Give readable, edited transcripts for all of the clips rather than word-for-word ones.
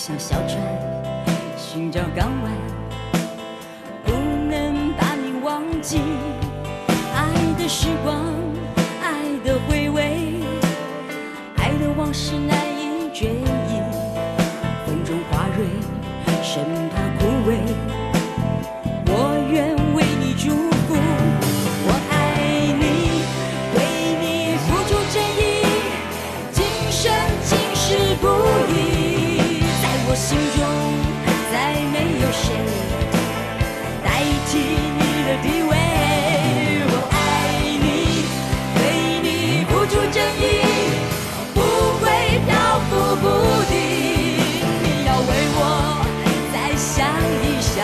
像小船寻找港湾，不能把你忘记。爱的时光，爱的回味，爱的往事难以追忆。风中花蕊，生怕枯萎。我愿为你祝福，我爱你，为你付出真意，今生今世不移。在我心中，再没有谁代替你的地位。我爱你，为你付出真意，不会漂浮不定。你要为我再想一想。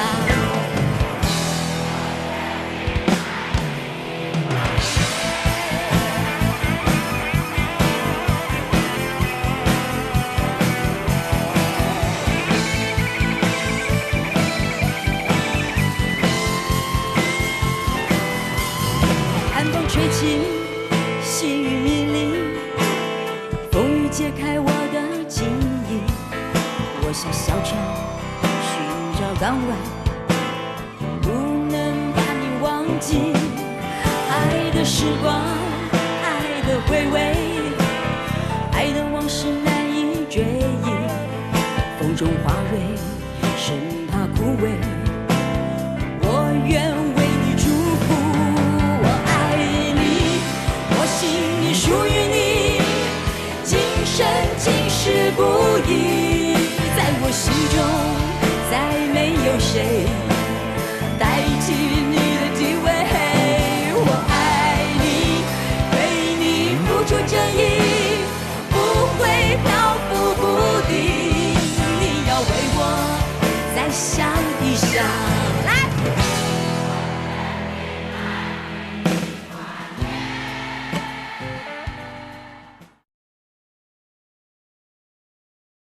寒风吹起，细雨迷离，风雨揭开我的记忆。我像小船寻找港湾，不能把你忘记。爱的时光，爱的回味，爱的往事难以追忆。风中花蕊，生怕枯萎。我愿为你祝福，我爱你，我心里属于你，今生今世不移。在我心中，